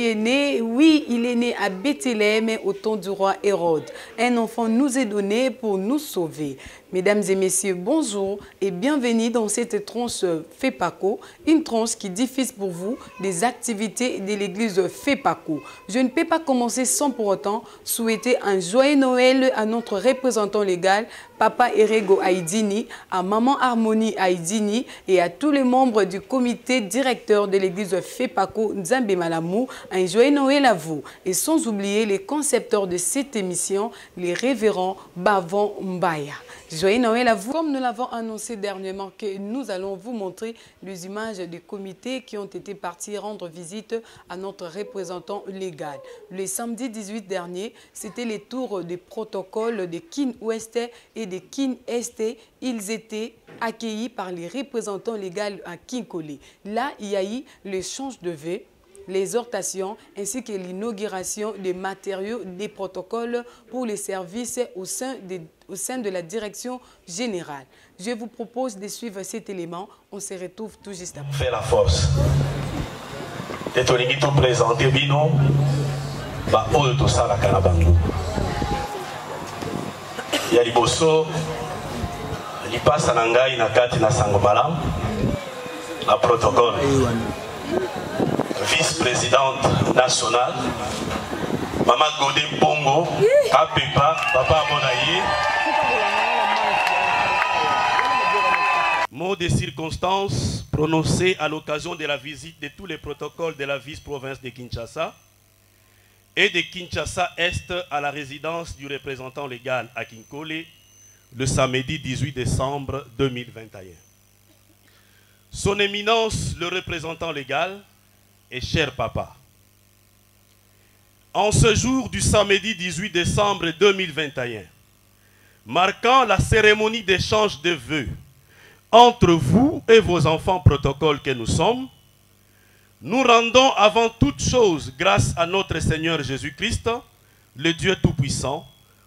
est né, oui, il est né à Bethléem au temps du roi Hérode. Un enfant nous est donné pour nous sauver. Mesdames et messieurs, bonjour et bienvenue dans cette tranche FEPACO, une tranche qui diffuse pour vous des activités de l'église FEPACO. Je ne peux pas commencer sans pour autant souhaiter un joyeux Noël à notre représentant légal, Papa Erego Aïdini, à Maman Harmonie Aïdini et à tous les membres du comité directeur de l'église FEPACO Nzambe Malamou. Un joyeux Noël à vous. Et sans oublier les concepteurs de cette émission, les révérends Bavon Mbaya. Joyeux Noël à vous. Comme nous l'avons annoncé dernièrement, que nous allons vous montrer les images des comités qui ont été partis rendre visite à notre représentant légal. Le samedi 18 dernier, c'était les tours des protocoles de Kin Ouest et de Kin Est. Ils étaient accueillis par les représentants légaux à Kinkole. Là, il y a eu l'échange de vœux, l'exhortation ainsi que l'inauguration des matériaux des protocoles pour les services au sein de la direction générale. Je vous propose de suivre cet élément. On se retrouve tout juste après. Fait la force. Et tu as présenté Bino, bah oh tout ça la canabangu. Il y a les bosso, les passe à Nangai, Nakati, na Sangomalam, la protocole. Vice-présidente nationale, Maman Godé Pongo, Apepa, Papa Monaye. Mot de circonstance prononcé à l'occasion de la visite de tous les protocoles de la vice-province de Kinshasa et de Kinshasa Est à la résidence du représentant légal à Kinkole le samedi 18 décembre 2021. Son éminence, le représentant légal, et cher papa, en ce jour du samedi 18 décembre 2021, marquant la cérémonie d'échange de vœux entre vous et vos enfants protocole que nous sommes, nous rendons avant toute chose grâce à notre Seigneur Jésus-Christ, le Dieu Tout-Puissant,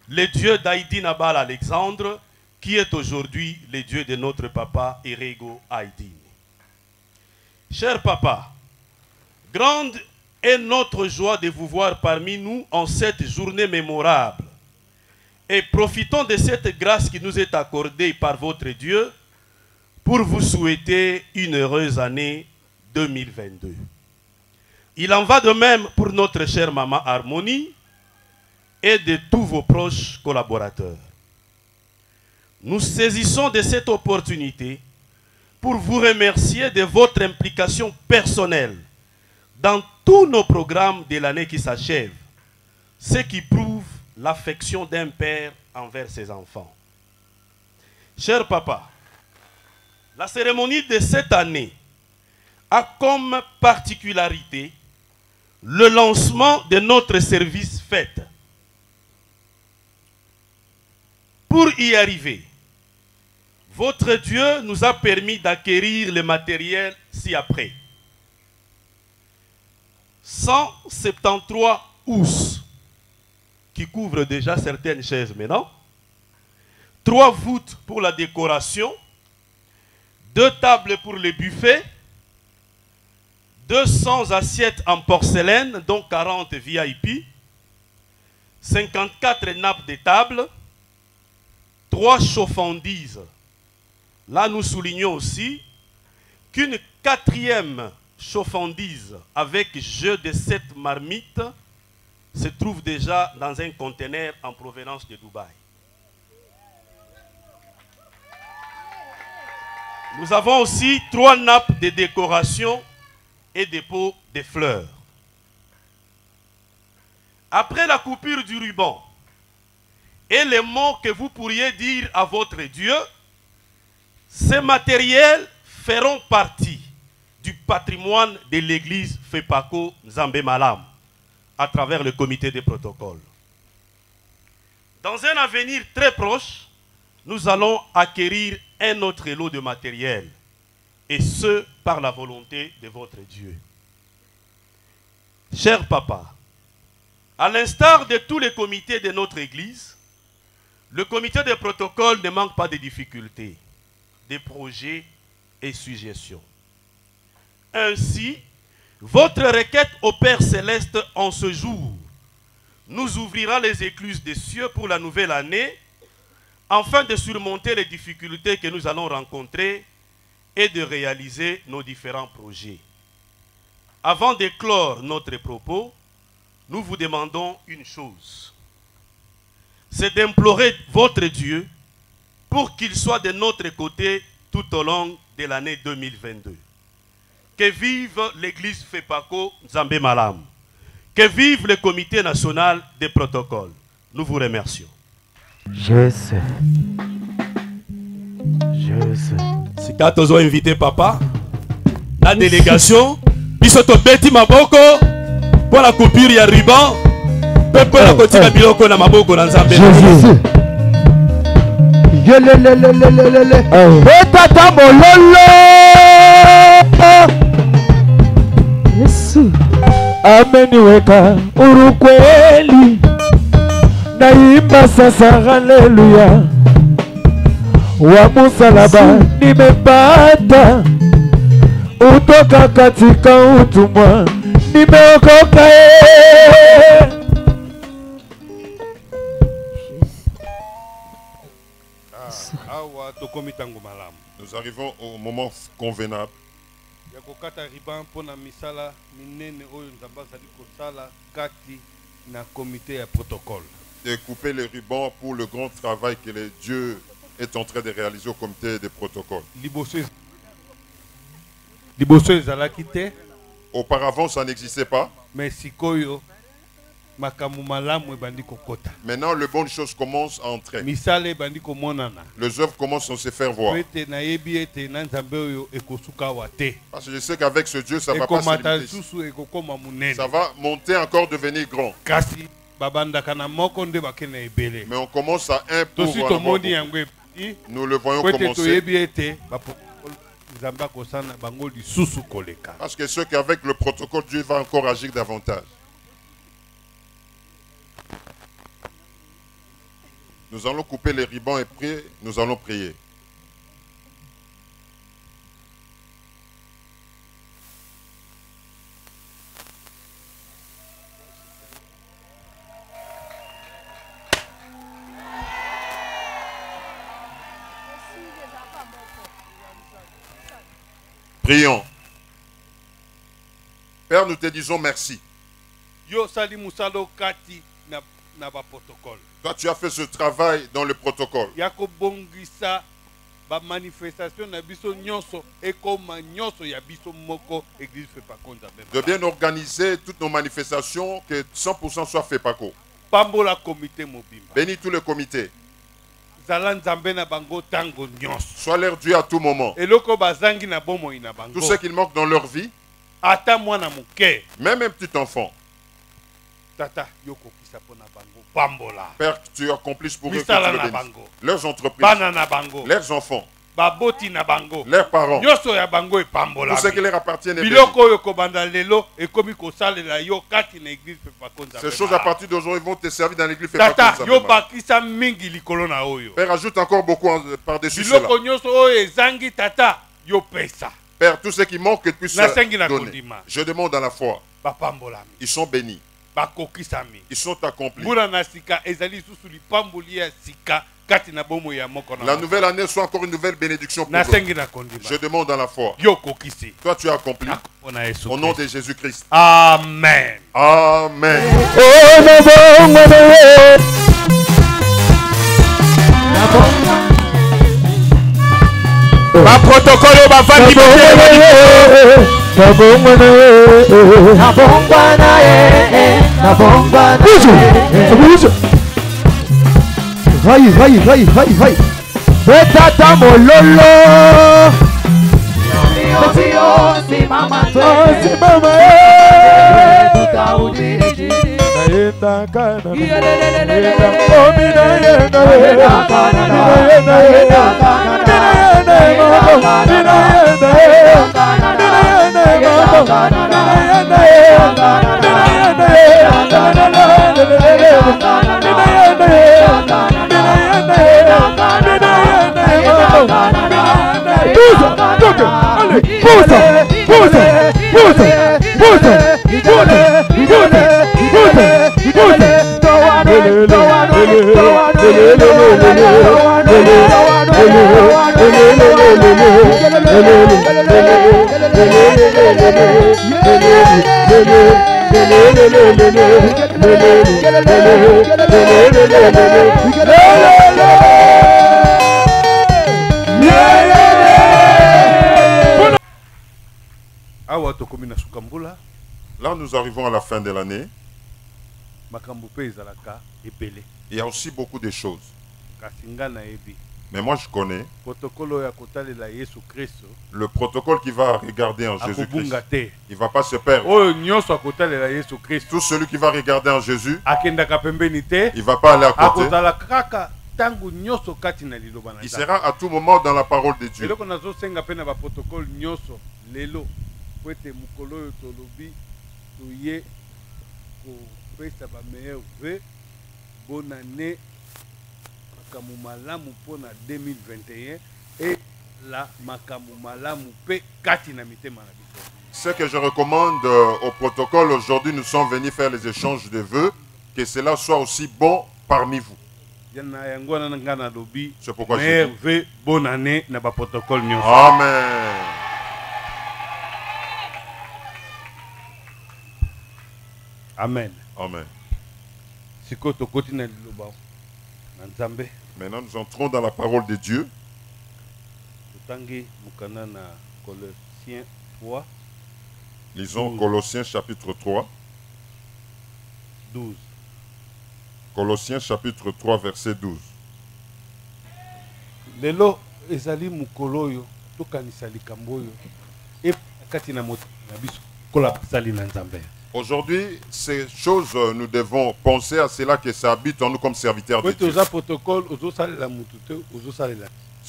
le Dieu d'Aïdi Nabal Alexandre, qui est aujourd'hui le Dieu de notre papa Erego Aïdini. Cher papa, grande est notre joie de vous voir parmi nous en cette journée mémorable. Et profitons de cette grâce qui nous est accordée par votre Dieu pour vous souhaiter une heureuse année 2022. Il en va de même pour notre chère maman Harmonie et de tous vos proches collaborateurs. Nous saisissons de cette opportunité pour vous remercier de votre implication personnelle dans tous nos programmes de l'année qui s'achève, ce qui prouve l'affection d'un père envers ses enfants. Cher papa, la cérémonie de cette année a comme particularité le lancement de notre service fête. Pour y arriver, votre Dieu nous a permis d'acquérir le matériel ci-après. 173 housses qui couvrent déjà certaines chaises maintenant, 3 voûtes pour la décoration, 2 tables pour les buffets, 200 assiettes en porcelaine, dont 40 VIP, 54 nappes de table, 3 chauffandises. Là, nous soulignons aussi qu'une 4e chauffandise avec jeu de 7 marmites se trouve déjà dans un conteneur en provenance de Dubaï. Nous avons aussi 3 nappes de décoration et des pots de fleurs. Après la coupure du ruban et les mots que vous pourriez dire à votre Dieu, ces matériels feront partie du patrimoine de l'église FEPACO Nzambe Malam à travers le comité des protocoles. Dans un avenir très proche, nous allons acquérir un autre lot de matériel, et ce, par la volonté de votre Dieu. Cher papa, à l'instar de tous les comités de notre église, le comité des protocoles ne manque pas de difficultés, de projets et suggestions. Ainsi, Votre requête au Père Céleste en ce jour nous ouvrira les écluses des cieux pour la nouvelle année, afin de surmonter les difficultés que nous allons rencontrer et de réaliser nos différents projets. Avant de clore notre propos, nous vous demandons une chose. C'est d'implorer votre Dieu pour qu'il soit de notre côté tout au long de l'année 2022. Que vive l'église FEPACO Nzambe Malam. Que vive le comité national des protocoles. Nous vous remercions. Je sais. Si quand nous avons invité papa, la délégation, bisoto beti maboko, pour la coupure ya ruban, pour la kotika biloko na maboko na Nzambe. Jésus. Tata mololo. Yesu. Ameniweka urukweli. Naimba sasa haleluya. Wa msalaba nimepata, utoka katika utumwa nimeokoka. Nous arrivons au moment convenable de couper les rubans pour le grand travail que le Dieu est en train de réaliser au comité de protocole. Auparavant, ça n'existait pas. Maintenant, les bonnes choses commencent à entrer. Les œuvres commencent à se faire voir. Parce que je sais qu'avec ce Dieu, ça va pas se limiter. Ça va monter encore, devenir grand. Mais on commence à un pour nous le voyons commencer. Parce que ceux qui avec le protocole, Dieu va encore agir davantage. Nous allons couper les rubans et prier. Nous allons prier. Prions. Père, nous te disons merci. Toi, tu as fait ce travail dans le protocole. De bien organiser toutes nos manifestations, que 100% soit fait FEPACO. Bénis tous les comités. Sois leur Dieu à tout moment. Tout ce qui manque dans leur vie, même un petit enfant. Père, tu accomplisses pour eux que tu le bénisses. Leurs entreprises, leurs enfants, leurs parents, tout ce qui leur appartient est béni. Ces choses à partir d'aujourd'hui vont te servir dans l'église. Père, ajoute encore beaucoup par-dessus cela. Père, tout ce qui manque, que tu puisses donner. Je demande dans la foi. Ils sont bénis. Ils sont accomplis. La nouvelle année soit encore une nouvelle bénédiction pour eux. Je demande dans la foi. Toi, tu as accompli. Au nom de Jésus-Christ. Amen. Amen. Ma protocole va Tata mololo. Là, nous arrivons à la fin de l'année. Il y a aussi beaucoup de choses. Mais moi, je connais le protocole qui va regarder en Jésus-Christ. Il ne va pas se perdre. Tout celui qui va regarder en Jésus, il ne va pas aller à côté. Il sera à tout moment dans la parole de Dieu. Bonne année makamumalamu pona 2021 et la makamumalamu pe kati na mitema na biso. Ce que je recommande au protocole aujourd'hui, nous sommes venus faire les échanges de vœux, que cela soit aussi bon parmi vous. C'est pourquoi je dis bonne année na ba protocole nyonso. Amen. Amen. Amen. Maintenant, nous entrons dans la parole de Dieu. Lisons Colossiens chapitre 3. 12. Colossiens chapitre 3 verset 12. Lelo ezali mukolo yo tokanisa likambo yo e kati na moto na biso kola sali na Nzambe. Aujourd'hui, ces choses, nous devons penser à cela que ça habite en nous comme serviteurs de Dieu. Si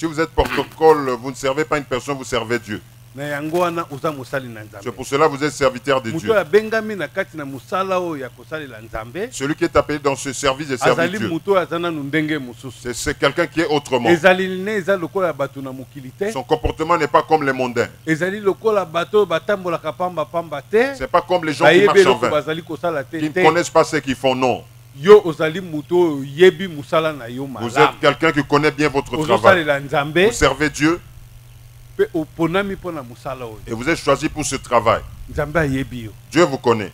vous êtes protocole, vous ne servez pas une personne, vous servez Dieu. C'est pour cela que vous êtes serviteur de Dieu. Celui qui est appelé dans ce service de servitude, c'est quelqu'un qui est autrement. Son comportement n'est pas comme les mondains. C'est pas comme les gens qui marchent en vain, qui ne connaissent pas ce qu'ils font, non. Vous êtes quelqu'un qui connaît bien votre travail. Vous servez Dieu. Et vous êtes choisi pour ce travail. Dieu vous connaît.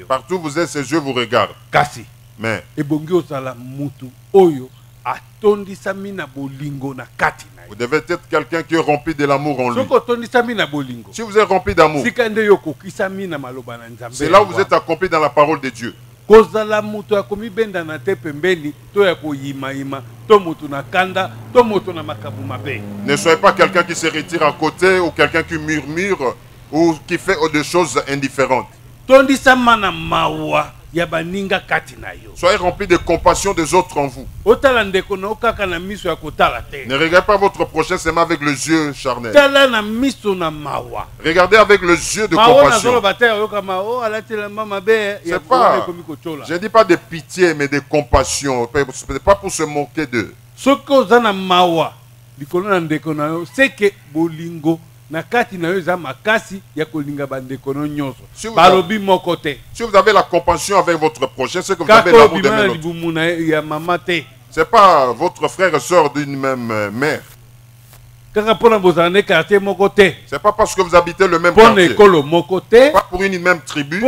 Partout où vous êtes, ses yeux vous regardent. Mais vous devez être quelqu'un qui est rempli de l'amour en lui. Si vous êtes rempli d'amour, c'est là où vous êtes accompli dans la parole de Dieu. Ne soyez pas quelqu'un qui se retire à côté ou quelqu'un qui murmure ou qui fait des choses indifférentes. Soyez rempli de compassion des autres en vous. Ne regardez pas votre prochain seulement avec les yeux charnels. Regardez avec les yeux de compassion. C'est pas, je ne dis pas de pitié mais de compassion. Ce n'est pas pour se moquer d'eux. C'est que bolingo na kati na yo za makasi ya kolinga bandeko no nyonso balobi mokote. Si vous avez la compassion avec votre prochain, c'est que vous avez l'amour de l'autre. C'est pas votre frère et soeur d'une même mère. C'est pas parce que vous habitez le même quartier, pas pour une même tribu.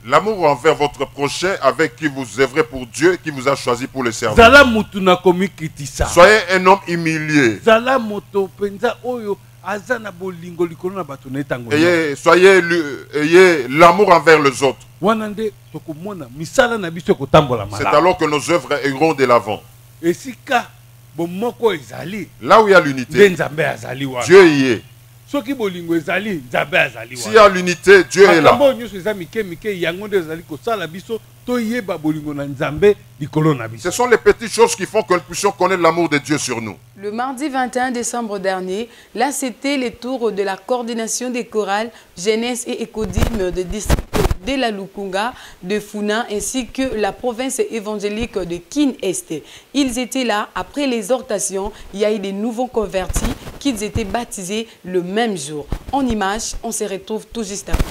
L'amour envers votre prochain avec qui vous œuvrez pour Dieu, qui vous a choisi pour le servir. Soyez un homme humilié. Ayez l'amour envers les autres. C'est alors que nos œuvres iront de l'avant. Là où il y a l'unité, Dieu y est. S'il y a l'unité, Dieu est là. Ce sont les petites choses qui font que nous puissions connaître l'amour de Dieu sur nous. Le mardi 21 décembre dernier, là c'était le tour de la coordination des chorales jeunesse et écodyme de district de la Lukunga, de Funa, ainsi que la province évangélique de Kin-Est. Ils étaient là, après l'exhortation, il y a eu des nouveaux convertis, qu'ils étaient baptisés le même jour. En images, on se retrouve tout juste après.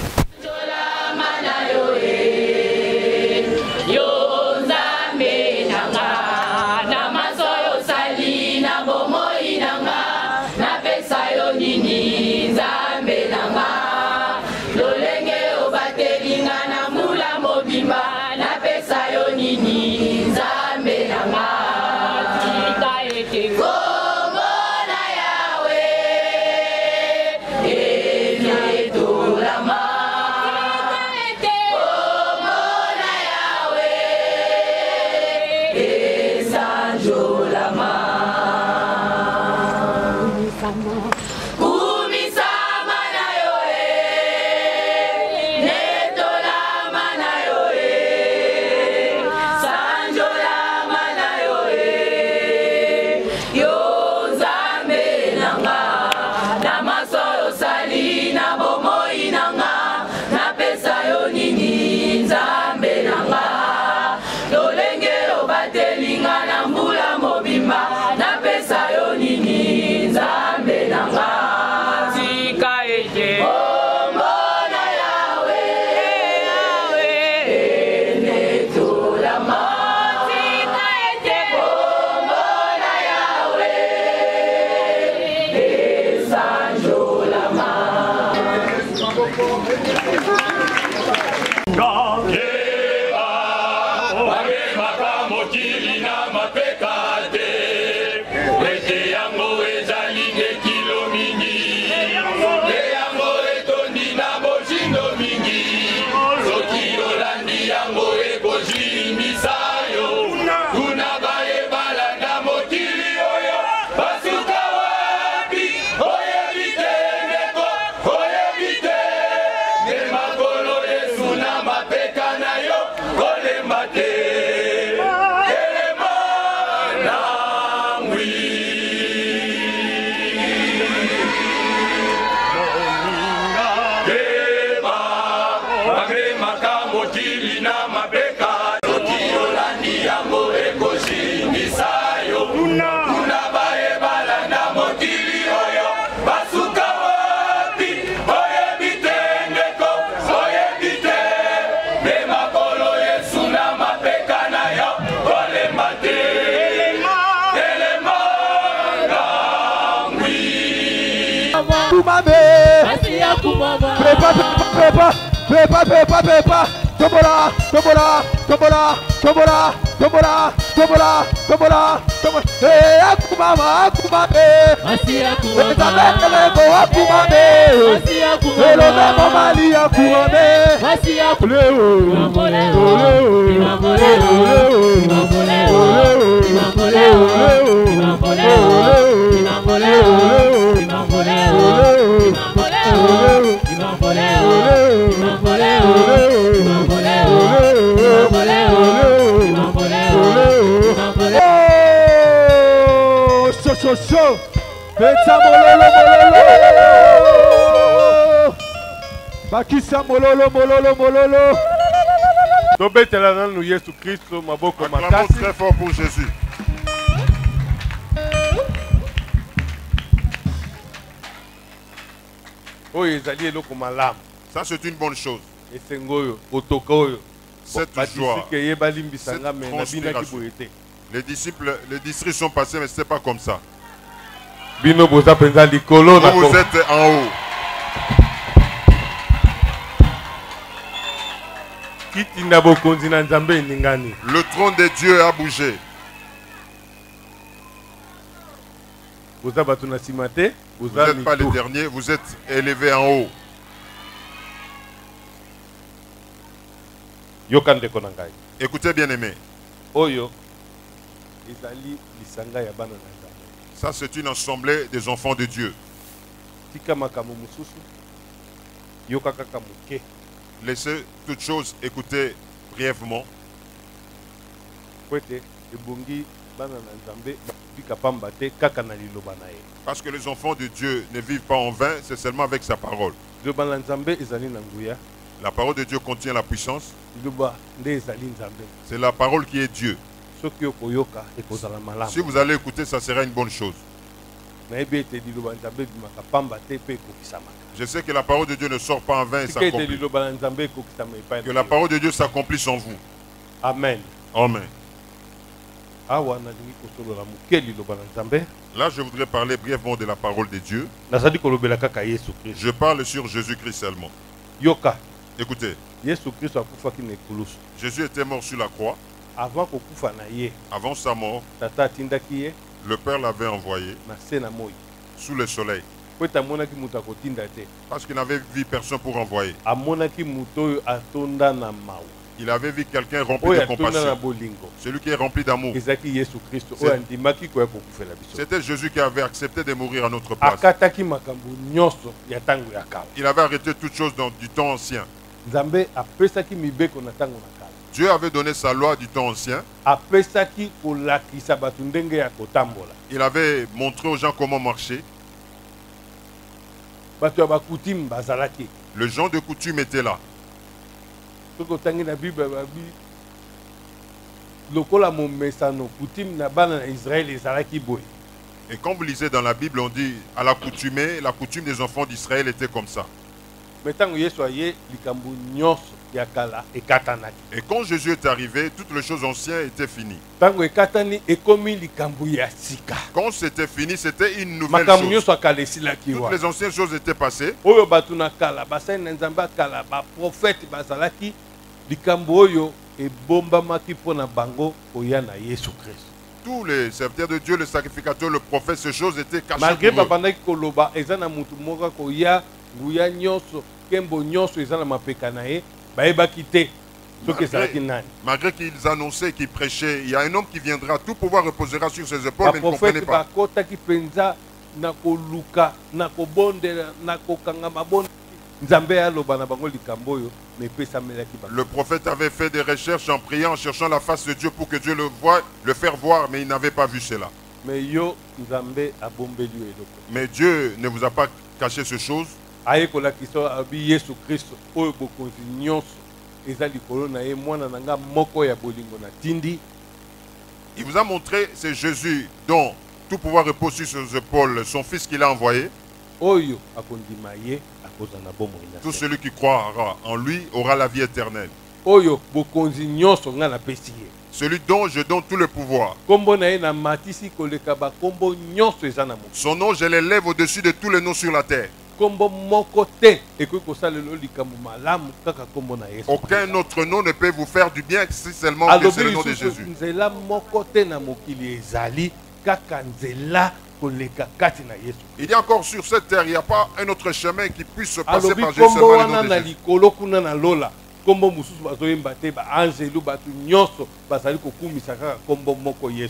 Prépa, tombola, tombola, tombola, tombola, tombola, tombola, tombola, tombola, akumama, akumame, etabekele akumame, elome momali akumame, chaud, Betsa mololo mololo, Bakisa mololo mololo mololo. Tobetela nanu Yesu Kristo maboko makasi. Acclamons très fort pour Jésus. Oyo ezali eloko malamu. Ça c'est une bonne chose. Esengoyo, otokoyo. Cette joie, cette transpiration. Les disciples sont passés, mais ce n'est pas comme ça. Vous êtes en haut. Le trône de Dieu a bougé. Vous n'êtes pas les derniers, vous êtes élevés en haut. Écoutez bien aimé. Ça c'est une assemblée des enfants de Dieu. Laissez toutes choses écouter brièvement. Parce que les enfants de Dieu ne vivent pas en vain, c'est seulement avec sa parole. La parole de Dieu contient la puissance. C'est la parole qui est Dieu. Si vous allez écouter, ça sera une bonne chose. Je sais que la parole de Dieu ne sort pas en vain et s'accomplit. Que la parole de Dieu s'accomplisse en vous. Amen. Amen. Là, je voudrais parler brièvement de la parole de Dieu. Je parle sur Jésus-Christ seulement. Écoutez. Jésus était mort sur la croix. Avant sa mort, le Père l'avait envoyé sous le soleil. Parce qu'il n'avait vu personne pour envoyer. Il avait vu quelqu'un rempli de compassion. Celui qui est rempli d'amour. C'était Jésus qui avait accepté de mourir à notre place. Il avait arrêté toutes choses du temps ancien. Dieu avait donné sa loi du temps ancien. Il avait montré aux gens comment marcher. Le genre de coutume était là. Et quand vous lisez dans la Bible, on dit à l'accoutumée, la coutume des enfants d'Israël était comme ça. Et quand Jésus est arrivé, toutes les choses anciennes étaient finies. Quand c'était fini, c'était une nouvelle chose. Toutes les anciennes choses étaient passées. Tous les serviteurs de Dieu, le sacrificateur, le prophète, ces choses étaient cachées pour eux. Malgré qu'ils annonçaient, qu'ils prêchaient, il y a un homme qui viendra, tout pouvoir reposera sur ses épaules, mais ils ne comprenaient pas. Le prophète avait fait des recherches en priant, en cherchant la face de Dieu pour que Dieu le voie, le faire voir, mais il n'avait pas vu cela. Mais Dieu ne vous a pas caché ces choses. Il vous a montré, c'est Jésus dont tout pouvoir repose sur ses épaules, son fils qu'il a envoyé. Tout celui qui croira en lui aura la vie éternelle. Celui dont je donne tout le pouvoir. Son nom, je l'élève au-dessus de tous les noms sur la terre. Aucun autre nom ne peut vous faire du bien si seulement que c'est le nom de Jésus. Il y a encore sur cette terre, il n'y a pas un autre chemin qui puisse se passer par Jésus, seulement le nom de Jésus.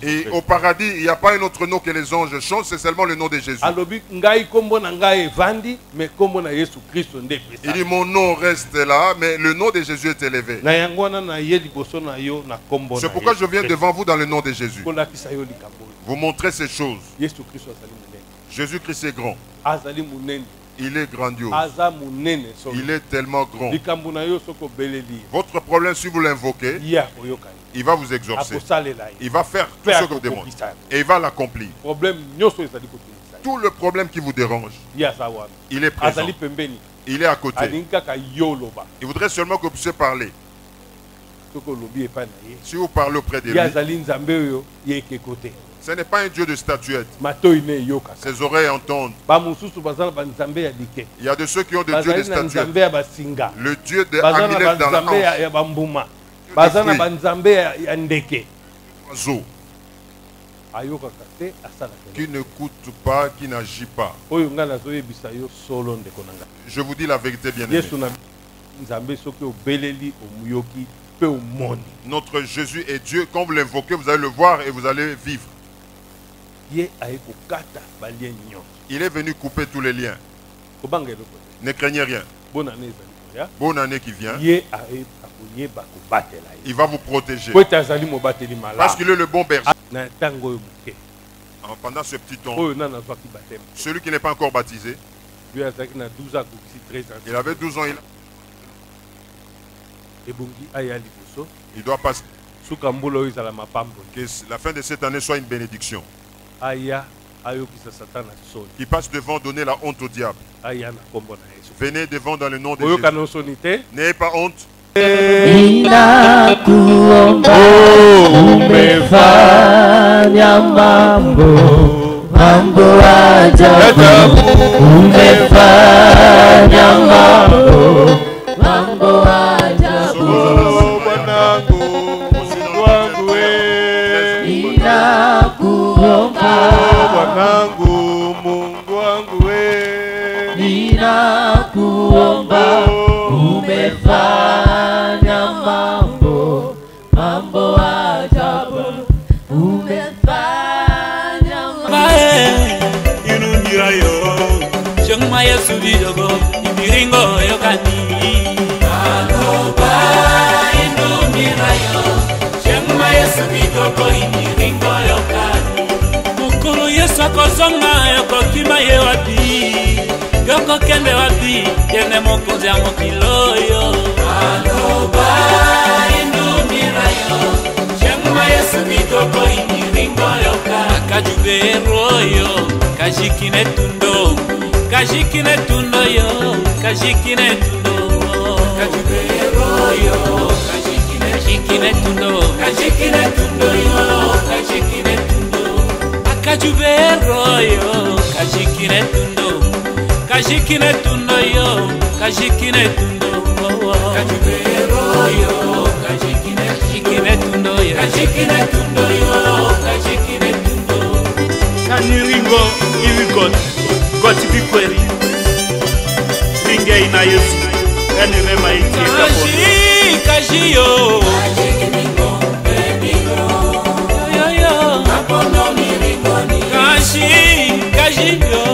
Et au paradis, il n'y a pas un autre nom que les anges chantent, c'est seulement le nom de Jésus. Il dit mon nom reste là, mais le nom de Jésus est élevé. C'est pourquoi je viens devant vous dans le nom de Jésus. Vous montrez ces choses. Jésus-Christ est grand. Il est grandiose. Il est tellement grand. Votre problème, si vous l'invoquez, il va vous exaucer. Il va faire tout ce que vous demandez. Et il va l'accomplir. Tout le problème qui vous dérange, il est présent. Il est à côté. Il voudrait seulement que vous puissiez parler. Si vous parlez auprès de lui, ce n'est pas un Dieu de statuette. Ses oreilles entendent. Il y a de ceux qui ont des dieux de statuette. Le Dieu de Amilek dans la hanche. Qui ne coûte pas, qui n'agit pas. Je vous dis la vérité, bien aimé. Notre Jésus est Dieu. Quand vous l'invoquez, vous allez le voir et vous allez vivre. Il est venu couper tous les liens. Ne craignez rien. Bonne année qui vient. Il va vous protéger. Parce qu'il est le bon berger. Pendant ce petit temps, celui qui n'est pas encore baptisé, il avait 12 ans. Il doit passer. Que la fin de cette année soit une bénédiction. qui passe devant donner la honte au diable. Venez devant dans le nom de Jésus. N'ayez pas honte. Umefanya mambo ajabu, umefanya mambo ajabu. Bwanangu, wangu we, ninakuomba Bwanangu, Mungu wangu we, ninakuomba, umefanya mambo ajabu, umefanya inundirayo chengma yesu bidogo imiringo yokani aloba inundirayo chengma yesu bidogo imiringo yokani mukuru yesu akozonga yokokima ye wapi yoko kende wapi yene mokonzi ya mokiloyo aloba inundirayo chengma yesu bidogo imiringo yokani akajuberoyo kajikine tundo yo kajikine tundo kajuberoyo kajikine tundo yo kajikine tundo akajuberoyo kajikine tundo yo kajikine tundo kajuberoyo kajikine tundo yo kajikine tundo kaniringo iwigot goti bikweri ringe ina yesu kani rema iti kaji yo yo apono miringo ni kaji yo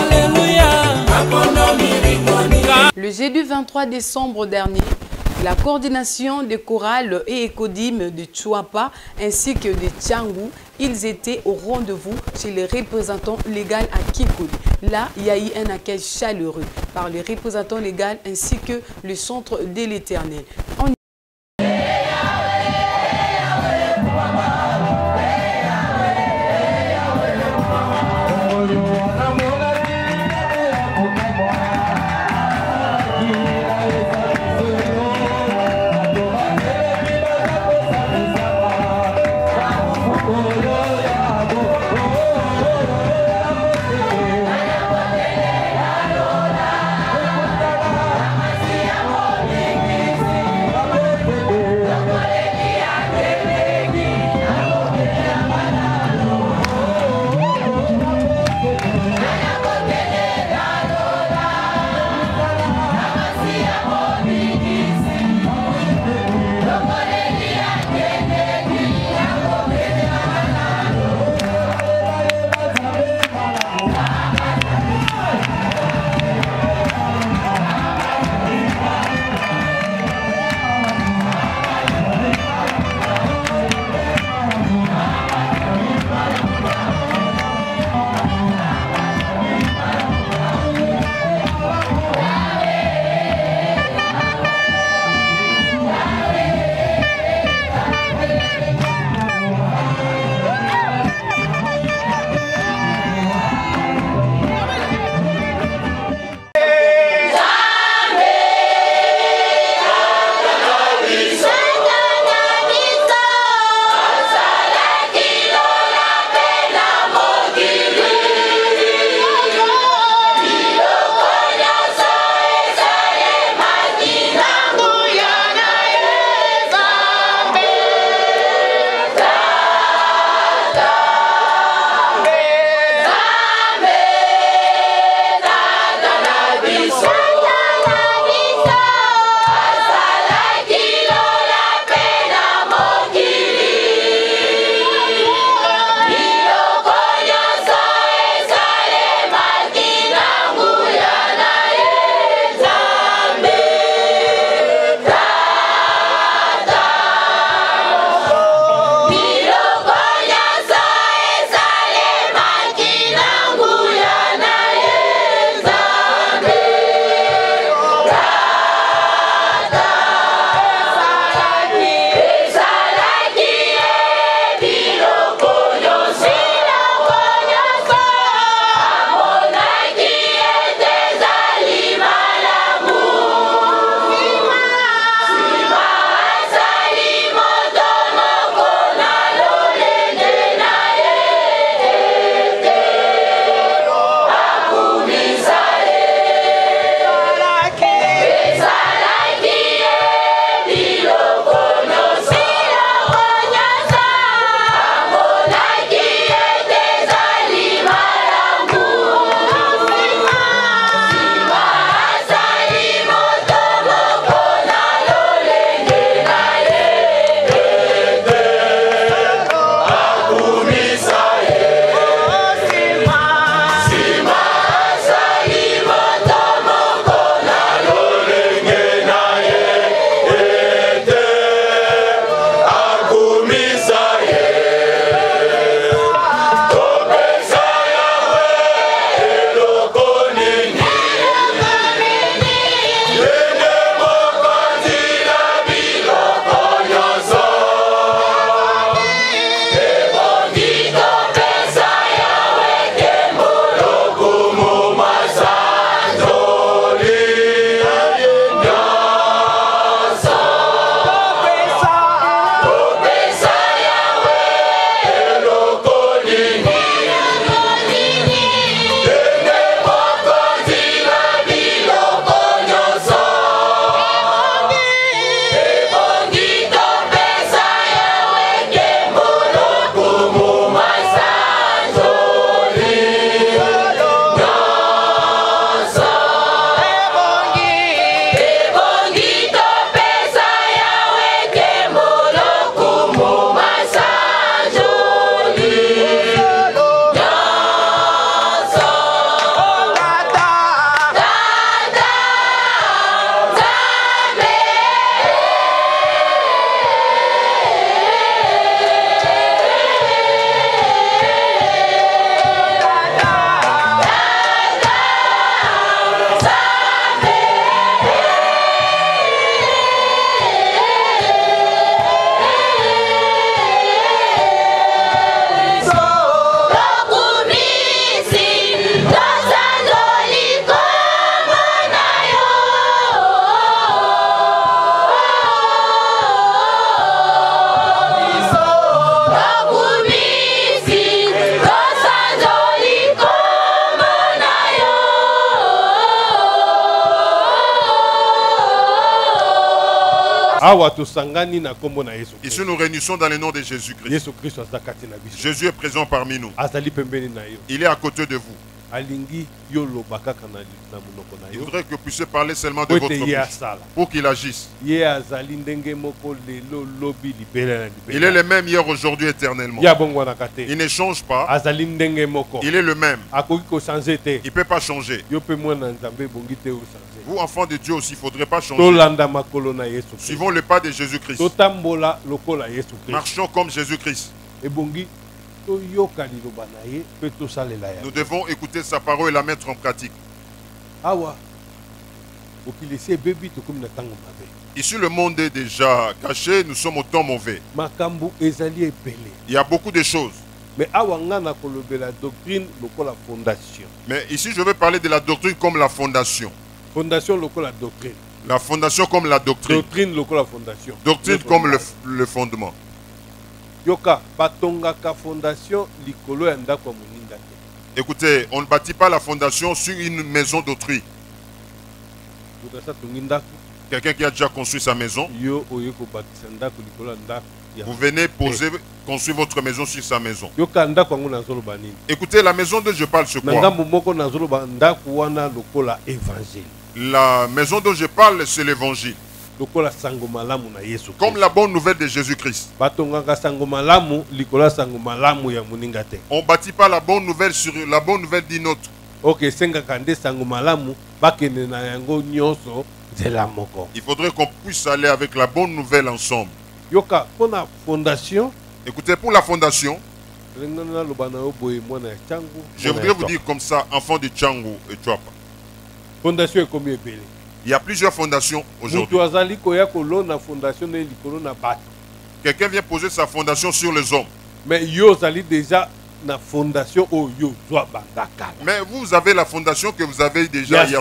Alléluia apono miringo ni. Le jeudi 23 décembre dernier, la coordination des chorales et écodimes de Tchouapa ainsi que de Tchangou, ils étaient au rendez-vous chez les représentants légaux à Kikuli. Là, il y a eu un accueil chaleureux par les représentants légaux ainsi que le centre de l'Éternel. Ici nous réunissons dans le nom de Jésus-Christ. Jésus est présent parmi nous. Il est à côté de vous. Il voudrait que vous puissiez parler seulement de votre bouche pour qu'il agisse. Il est le même hier, aujourd'hui, éternellement. Il ne change pas. Il est le même. Il ne peut pas changer. Vous, enfants de Dieu aussi, il ne faudrait pas changer. Suivons le pas de Jésus-Christ. Marchons comme Jésus-Christ. Nous devons écouter sa parole et la mettre en pratique. Ici, le monde est déjà caché, nous sommes au temps mauvais. Il y a beaucoup de choses. Mais ici, je vais parler de la doctrine comme la fondation. La fondation comme la doctrine. Doctrine comme le fondement. Écoutez, on ne bâtit pas la fondation sur une maison d'autrui. Quelqu'un qui a déjà construit sa maison, vous venez poser, construire votre maison sur sa maison. Écoutez, la maison dont je parle, c'est quoi? La maison dont je parle, c'est l'évangile. Comme la bonne nouvelle de Jésus-Christ. On ne bâtit pas la bonne nouvelle sur la bonne nouvelle d'une autre. Il faudrait qu'on puisse aller avec la bonne nouvelle ensemble. Écoutez, pour la fondation, je voudrais vous dire comme ça, enfant de Tchango et Tchouapa. Fondation est combien? Il y a plusieurs fondations aujourd'hui. Quelqu'un vient poser sa fondation sur les hommes. Mais yo zali déjà na fondation o yo zwa bandaka. Mais vous avez la fondation que vous avez déjà. Il y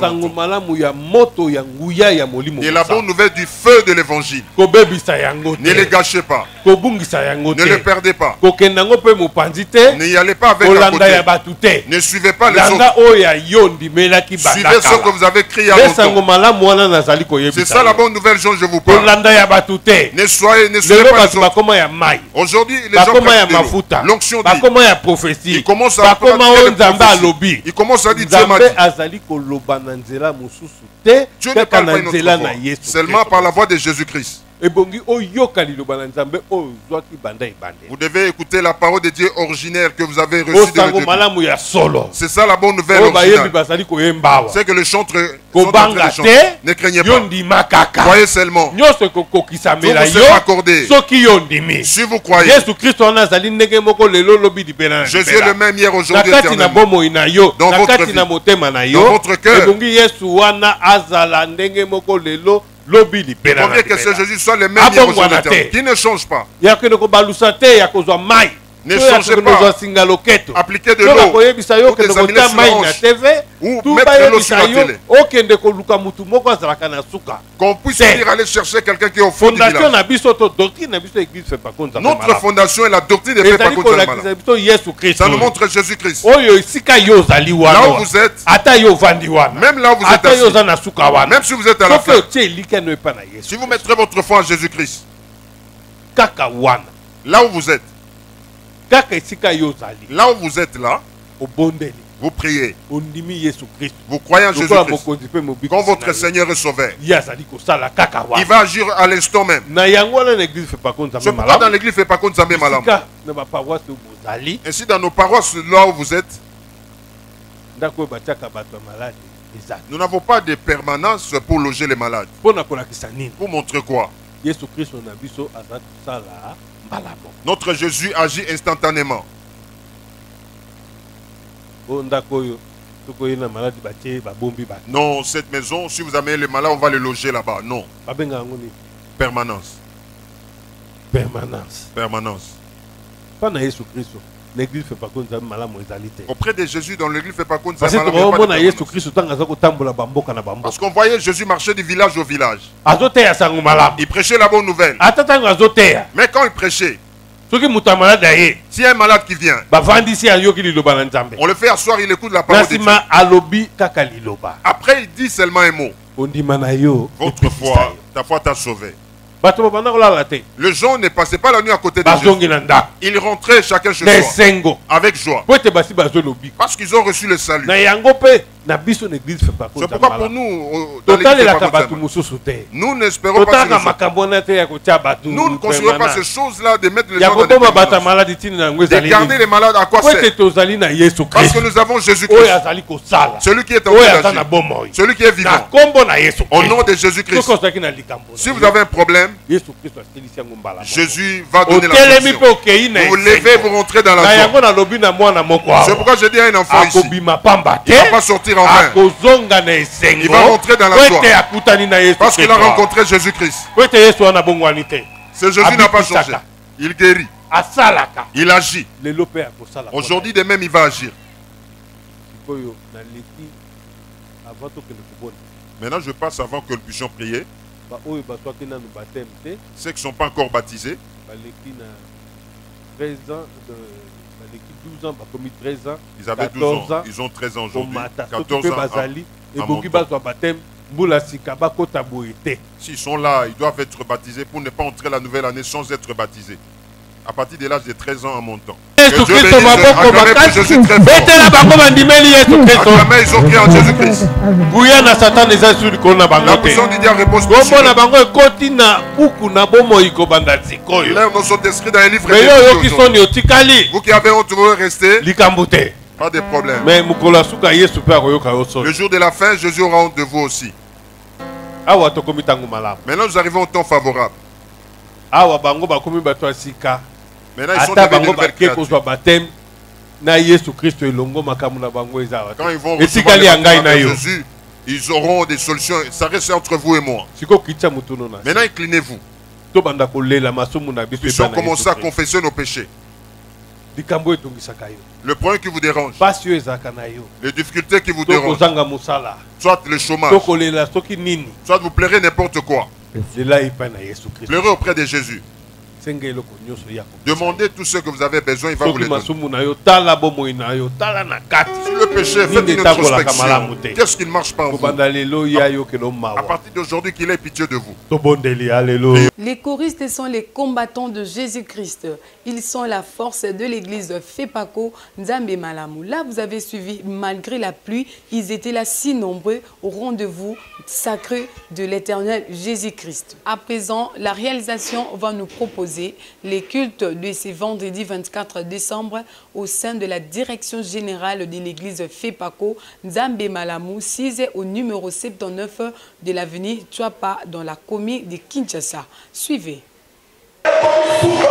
a moto ya nguya ya molimo. Et la bonne nouvelle du feu de l'évangile. Ne les gâchez pas. Ne les perdez pas. N'y allez pas avec la côté. Ne suivez pas les autres. Suivez ce que vous avez crié à longtemps. C'est ça la bonne nouvelle, Jean, je vous parle. Ne suivez pas les autres. Aujourd'hui, les gens prennent l'onction dit. Il commence à dire Dieu m'a dit. Dieu ne parle pas une autre voix, seulement par la voix de Jésus-Christ. Vous devez écouter la parole de Dieu originelle que vous avez reçue de Dieu. C'est ça la bonne nouvelle originale. C'est que le chanteur ne craignez pas. Croyez seulement. Tout vous sera accordé. Si vous croyez. Jésus est le même hier, aujourd'hui, éternellement. Dans votre vie, dans votre cœur. Il convient que ce Jésus soit le même hier, aujourd'hui, qui ne change pas. Ne changez pas. Appliquez de l'eau pour des améliorations ou mettre de l'eau sur la télé. Qu'on puisse dire aller chercher quelqu'un qui est au fond du village. Notre fondation est la doctrine de pas contre le malade. Ça nous montre Jésus-Christ. Là où vous êtes, même là où vous êtes assis, même si vous êtes à la fin, si vous mettrez votre foi en Jésus-Christ, là où vous êtes, là où vous êtes là, vous priez. Vous croyez en Jésus-Christ comme votre Seigneur et Sauveur. Il va agir à l'instant même. C'est pourquoi dans l'église, il ne fait pas contre sa même malam. Ainsi, dans nos paroisses, là où vous êtes, nous n'avons pas de permanence pour loger les malades. Pour montrer quoi? Notre Jésus agit instantanément. Non, cette maison, si vous amenez les malades, on va les loger là-bas. Non. Permanence. Permanence. Auprès de Jésus, dans l'église, ne fait pas compte de sa maladie. Parce qu'on voyait Jésus marcher du village au village. Il prêchait la bonne nouvelle. Mais quand il prêchait, s'il y a un malade qui vient, on le fait asseoir, il écoute la parole de Dieu. Après, il dit seulement un mot. Votre foi, ta foi t'a sauvé. Les gens ne passaient pas la nuit à côté de Jésus. Ils rentraient chacun chez soi avec joie. Parce qu'ils ont reçu le salut. C'est pourquoi pour nous, dans nous n'espérons pas nous ne considérons pas ces choses-là de mettre les gens dans des de garder les malades à quoi c'est. Parce que nous avons Jésus-Christ, celui qui est en train d'agir, celui qui est vivant, au nom de Jésus-Christ. Si vous avez un problème, Jésus va donner la solution. Vous vous levez, vous rentrez dans la joie. C'est pourquoi je dis à un enfant ici, il ne va pas sortir en vain. Il va rentrer dans la joie parce qu'il a rencontré Jésus-Christ. Ce Jésus n'a pas changé. Il guérit. Il agit. Aujourd'hui de même il va agir. Maintenant je passe avant que nous puissions prier. Ceux qui ne sont pas encore baptisés, 13 ans, 12 ans, 13 ans, ils avaient 12 ans, ils ont 13 ans aujourd'hui, 14 ans s'ils sont là, ils doivent être baptisés pour ne pas entrer la nouvelle année sans être baptisés. À partir de l'âge de 13 ans à mon temps. Que Dieu bénisse, acclamez pour Jésus très fort. Acclamez, ils ont crié en Jésus-Christ. La puissance du diable repose sur eux. L'air nous sont inscrits dans un livre. Vous qui avez honte, vous restez. Pas de problème. Le jour de la fin, Jésus aura honte de vous aussi. Maintenant, nous arrivons au temps favorable. Maintenant, ils sont devenus une nouvelle créature. Quand ils vont recevoir le Jésus, ils auront des solutions. Ça reste entre vous et moi. Maintenant, inclinez-vous. Puis on commence à confesser nos péchés. Le point qui vous dérange, les difficultés qui vous dérangent, soit le chômage, soit vous pleurez n'importe quoi. Pleurez auprès de Jésus. Demandez tout ce que vous avez besoin, il va vous le donner. Si le péché, faites une introspection. Qu'est-ce qui ne marche pas en vous? À partir d'aujourd'hui, qu'il ait pitié de vous. Les choristes sont les combattants de Jésus-Christ. Ils sont la force de l'église de Fepako, Nzambe Malamu. Là, vous avez suivi, malgré la pluie, ils étaient là si nombreux au rendez-vous sacré de l'éternel Jésus-Christ. À présent, la réalisation va nous proposer les cultes de ce vendredi 24 décembre au sein de la direction générale de l'église Fepako, Nzambe Malamu, 6 au numéro 79 de l'avenue Tchouapa dans la commune de Kinshasa. Suivez. Alléluia.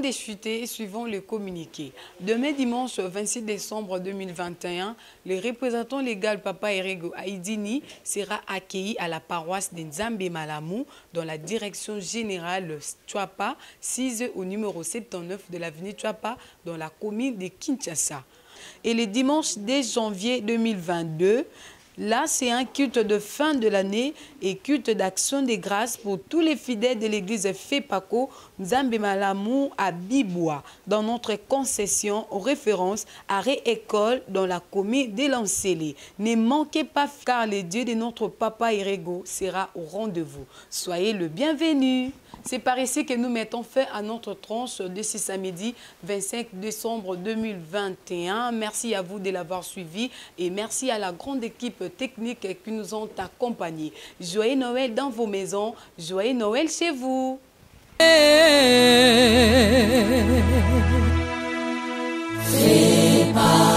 déchuté, suivant le communiqué. Demain dimanche 26 décembre 2021, le représentant légal Papa Erego Aïdini sera accueilli à la paroisse de Nzambe Malamu dans la direction générale Chouapa, 6 au numéro 79 de l'avenue Chouapa dans la commune de Kinshasa. Et le dimanche 10 janvier 2022, là, c'est un culte de fin de l'année et culte d'action de grâce pour tous les fidèles de l'église Fepako Nzambe Malamu à Biboua, dans notre concession aux références à Réécole dans la commune de Lancélé. Ne manquez pas car le Dieu de notre Papa Erego sera au rendez-vous. Soyez le bienvenu. C'est par ici que nous mettons fin à notre tranche de ce samedi 25 décembre 2021. Merci à vous de l'avoir suivi et merci à la grande équipe technique qui nous ont accompagnés. Joyeux Noël dans vos maisons, joyeux Noël chez vous. C'est pas